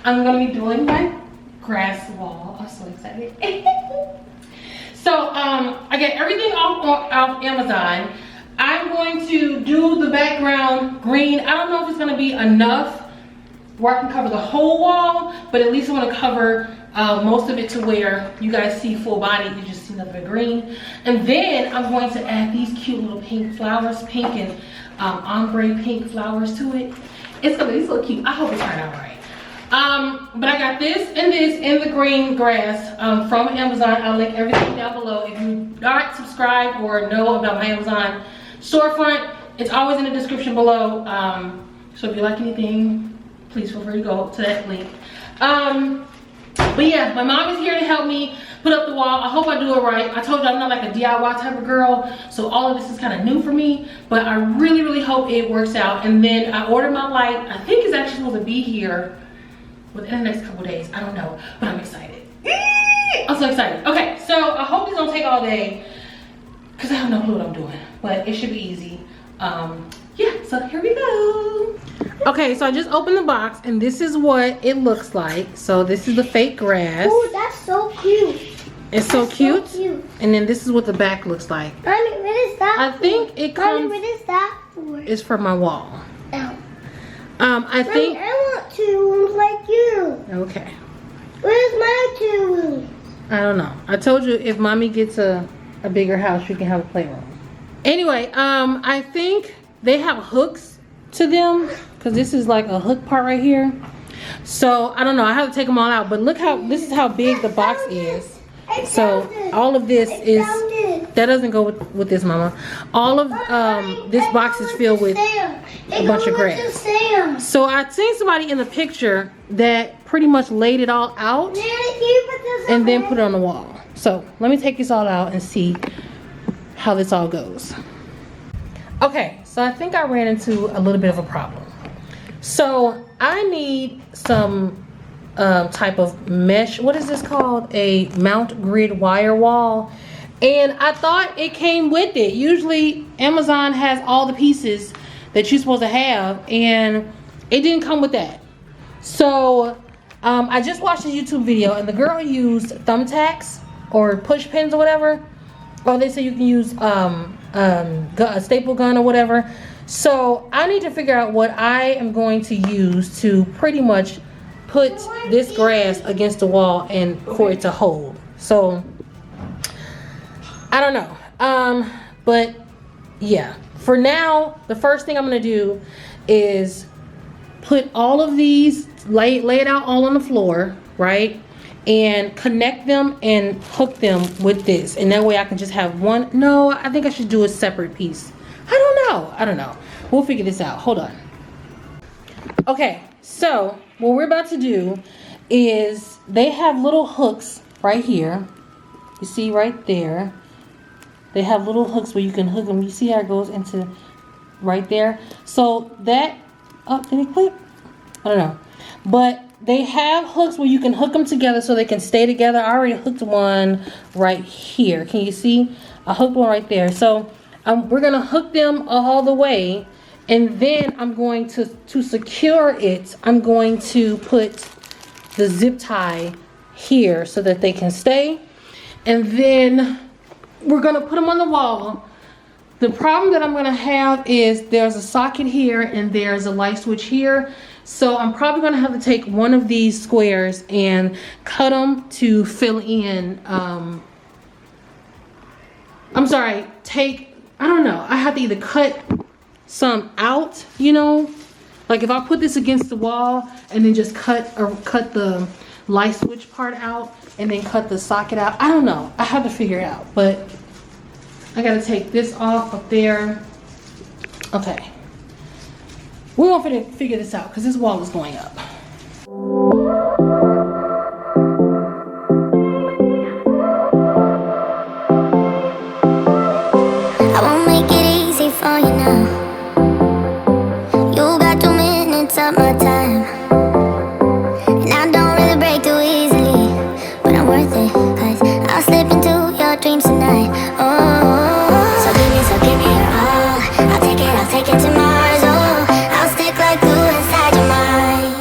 I'm gonna be doing my grass wall. I'm so excited. So I get everything off Amazon. I'm going to do the background green. I don't know if it's gonna be enough where I can cover the whole wall, but at least I want to cover most of it to where you guys see full body. You just see nothing but green. And then I'm going to add these cute little pink flowers, pink and ombre pink flowers to it. It's gonna be so cute. I hope it turned out right. But I got this and the green grass from Amazon. I'll link everything down below. If you're not subscribed or know about my Amazon storefront, it's always in the description below. So if you like anything, please feel free to go to that link. But yeah, my mom is here to help me put up the wall. I hope I do it right. I told you I'm not like a DIY type of girl, so all of this is kind of new for me, but I really hope it works out. And then I ordered my light. I think it's actually supposed to be here within the next couple days. I don't know, but I'm excited. I'm so excited. Okay, so I hope this don't take all day because I have no clue what I'm doing, but it should be easy. Yeah, so here we go. Okay, so I just opened the box and this is what it looks like. So this is the fake grass. Oh, that's so cute. It's so cute. And then this is what the back looks like. Mommy, what is that? I think it comes. Mommy, what is that for? It's for my wall. Oh. I think. Mommy, I want 2 rooms like you. Okay. Where's my 2 rooms? I don't know. I told you if mommy gets a bigger house, you can have a playroom. Anyway, I think they have hooks to them because this is like a hook part right here. So I don't know. I have to take them all out. But look how this is how big the box is. So all of this is that doesn't go with this, mama. All of this box is filled with a bunch of grass. So I seen somebody in the picture that pretty much laid it all out and then put it on the wall. So let me take this all out and see how this all goes. Okay, so I think I ran into a little bit of a problem. So I need some type of mesh. What is this called? A mount grid wire wall. And I thought it came with it. Usually Amazon has all the pieces that you're supposed to have, and it didn't come with that. So I just watched a YouTube video and the girl used thumbtacks or push pins or whatever. Or they say you can use a staple gun or whatever. So I need to figure out what I am going to use to pretty much put this grass against the wall and for it to hold. So I don't know. But yeah, for now, the first thing I'm gonna do is put all of these, lay it out all on the floor, right? And connect them and hook them with this. And that way I can just have one. No, I think I should do a separate piece. I don't know. We'll figure this out. Hold on. Okay, so what we're about to do is they have little hooks right here. You see right there. They have little hooks where you can hook them. You see how it goes into right there? So that, oh, did it clip? I don't know. But they have hooks where you can hook them together so they can stay together. I already hooked one right here. Can you see? I hooked one right there. So we're going to hook them all the way. And then I'm going to secure it, I'm going to put the zip tie here so that they can stay. And then we're going to put them on the wall. The problem that I'm going to have is there's a socket here and there's a light switch here. So I'm probably going to have to take one of these squares and cut them to fill in. I don't know. I have to either cut some out, you know, like if I put this against the wall and then just cut the light switch part out and then cut the socket out. I don't know. I have to figure it out, but I got to take this off up there. Okay. We're going to figure this out because this wall is going up. I won't make it easy for you now. You got 2 minutes of my time, and I don't really break too easily, but I'm worth it, 'cause I'll slip into your dreams tonight. Oh, so give me your all. I'll take it to Mars. Oh, I'll stick like glue inside your mind.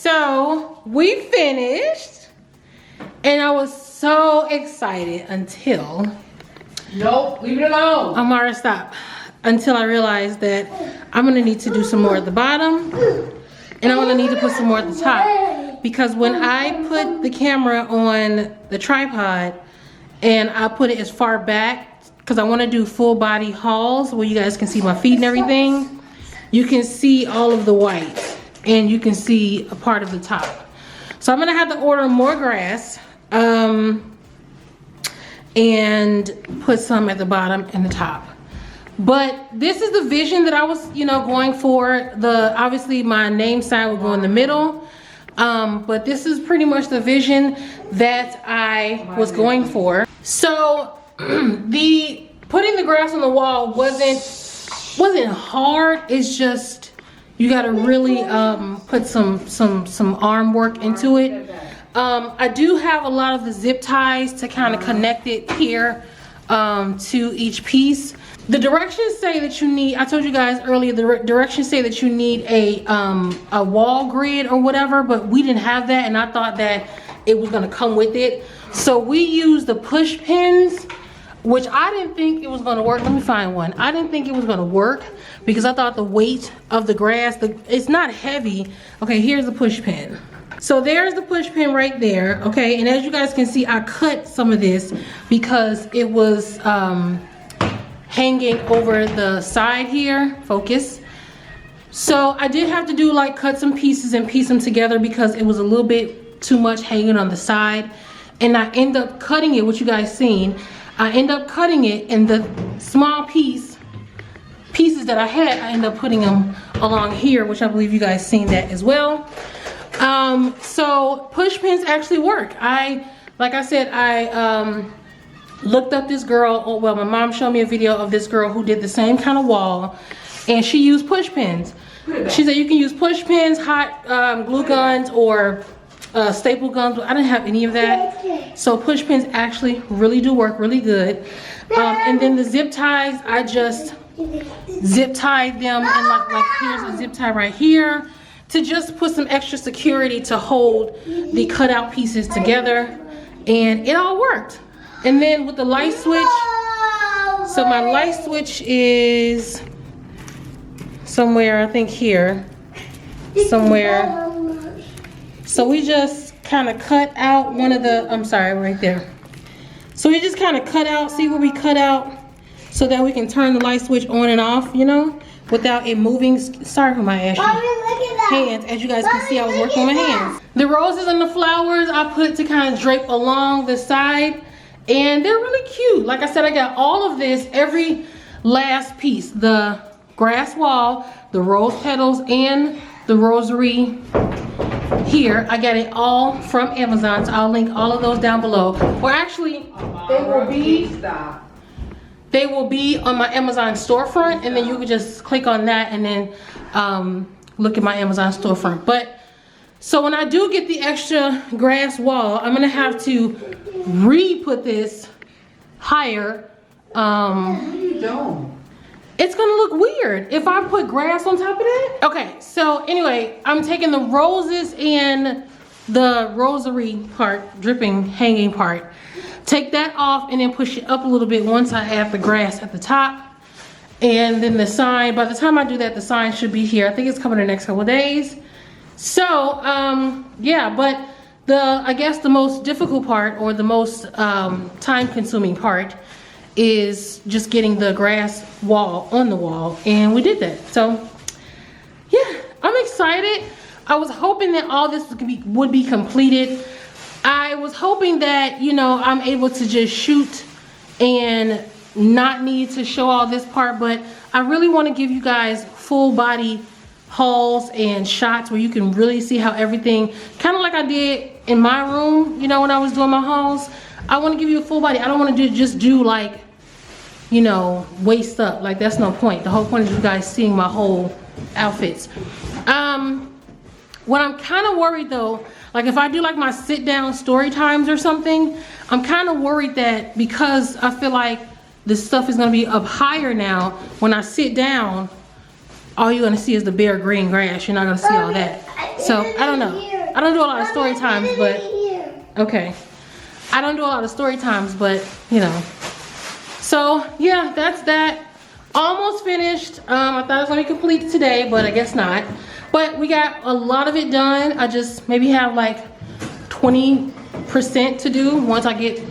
so we finished, and I was so excited until... Nope, leave it alone. Amara, stop. Until I realized that I'm gonna need to do some more at the bottom, and I'm gonna need to put some more at the top. Because when I put the camera on the tripod, and I put it as far back, because I wanna do full body hauls where you guys can see my feet and everything, you can see all of the white, and you can see a part of the top. So I'm gonna have to order more grass, and put some at the bottom and the top. But this is the vision that I was, going for. Obviously my name sign will go in the middle. But this is pretty much the vision that I was going for. So the putting the grass on the wall wasn't hard. It's just you gotta really put some arm work into it. I do have a lot of the zip ties to kind of connect it here to each piece. The directions say that you need, I told you guys earlier, the directions say that you need a wall grid or whatever, but we didn't have that, and I thought that it was gonna come with it. So we used the push pins, which I didn't think it was gonna work. Let me find one. I didn't think it was gonna work because I thought the weight of the grass, it's not heavy. Okay, here's the push pin. So there's the push pin right there, okay? And as you guys can see, I cut some of this because it was hanging over the side here. Focus. So I did have to do like cut some pieces and piece them together because it was a little bit too much hanging on the side. And I end up cutting it, what you guys seen. I end up cutting it, and the small pieces that I had, I end up putting them along here, which I believe you guys seen that as well. So push pins actually work. Like I said, I looked up this girl. Well, my mom showed me a video of this girl who did the same kind of wall, and she used push pins. She said you can use push pins, hot glue guns, or staple guns. I didn't have any of that. So push pins actually really do work really good. And then the zip ties, I just zip tied them, and like here's a zip tie right here to just put some extra security to hold the cutout pieces together, and it all worked. And then with the light switch, so my light switch is somewhere, I think here, somewhere. So we just kind of cut out one of the, I'm sorry, right there. So we just kind of cut out, see where we cut out, so that we can turn the light switch on and off, without it moving. Sorry for my ashy hands. As you guys can see, I was working with my hands. The roses and the flowers I put to kind of drape along the side, and they're really cute. Like I said, I got all of this, every last piece, the grass wall, the rose petals, and the rosary here. I got it all from Amazon, so I'll link all of those down below. Or actually, they will be on my Amazon storefront, and then you can just click on that and then look at my Amazon storefront. But so when I do get the extra grass wall, I'm gonna have to re-put this higher. You don't. It's gonna look weird if I put grass on top of that. Okay, so anyway, I'm taking the roses and the rosary part, dripping, hanging part. Take that off and then push it up a little bit once I add the grass at the top. And then the sign, by the time I do that, the sign should be here. I think it's coming in the next couple of days. So, yeah, but I guess the most difficult part, or the most time-consuming part, is just getting the grass wall on the wall, and we did that. So, yeah, I'm excited. I was hoping that all this would be completed. I was hoping that, I'm able to just shoot and not need to show all this part, but I really want to give you guys full body hauls and shots where you can really see how everything, kind of like I did in my room, when I was doing my hauls. I want to give you a full body. I don't want to just do like, waist up. Like, that's no point. The whole point is you guys seeing my whole outfits. What I'm kind of worried though, like if I do like my sit down story times or something, I'm kind of worried that because I feel like this stuff is going to be up higher now, when I sit down, all you're going to see is the bare green grass. You're not going to see all that. So I don't know. I don't do a lot of story Mommy, times, put it but here. okay. I don't do a lot of story times, but you know. So yeah, that's that. Almost finished. I thought it was gonna be complete today, but I guess not. But we got a lot of it done. I just maybe have like 20% to do once I get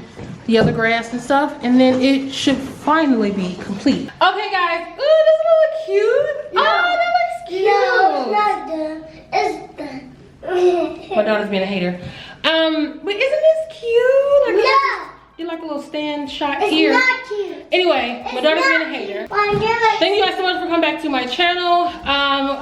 the other grass and stuff, and then it should finally be complete. Okay guys, ooh, doesn't it look cute? No. Oh, that looks cute. No, it's not done. It's done. My daughter's being a hater. But isn't this cute? Like, No. do like a little stand shot It's here. not cute. Anyway, my It's daughter's being a not hater. cute. Well, give it. Thank you guys so much for coming back to my channel.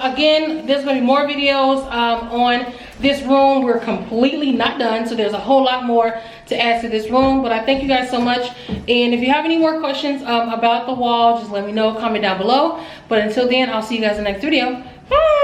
Again, there's gonna be more videos on this room. We're completely not done, so there's a whole lot more to add to this room. But I thank you guys so much. And if you have any more questions about the wall, just let me know, comment down below. But until then, I'll see you guys in the next video. Bye.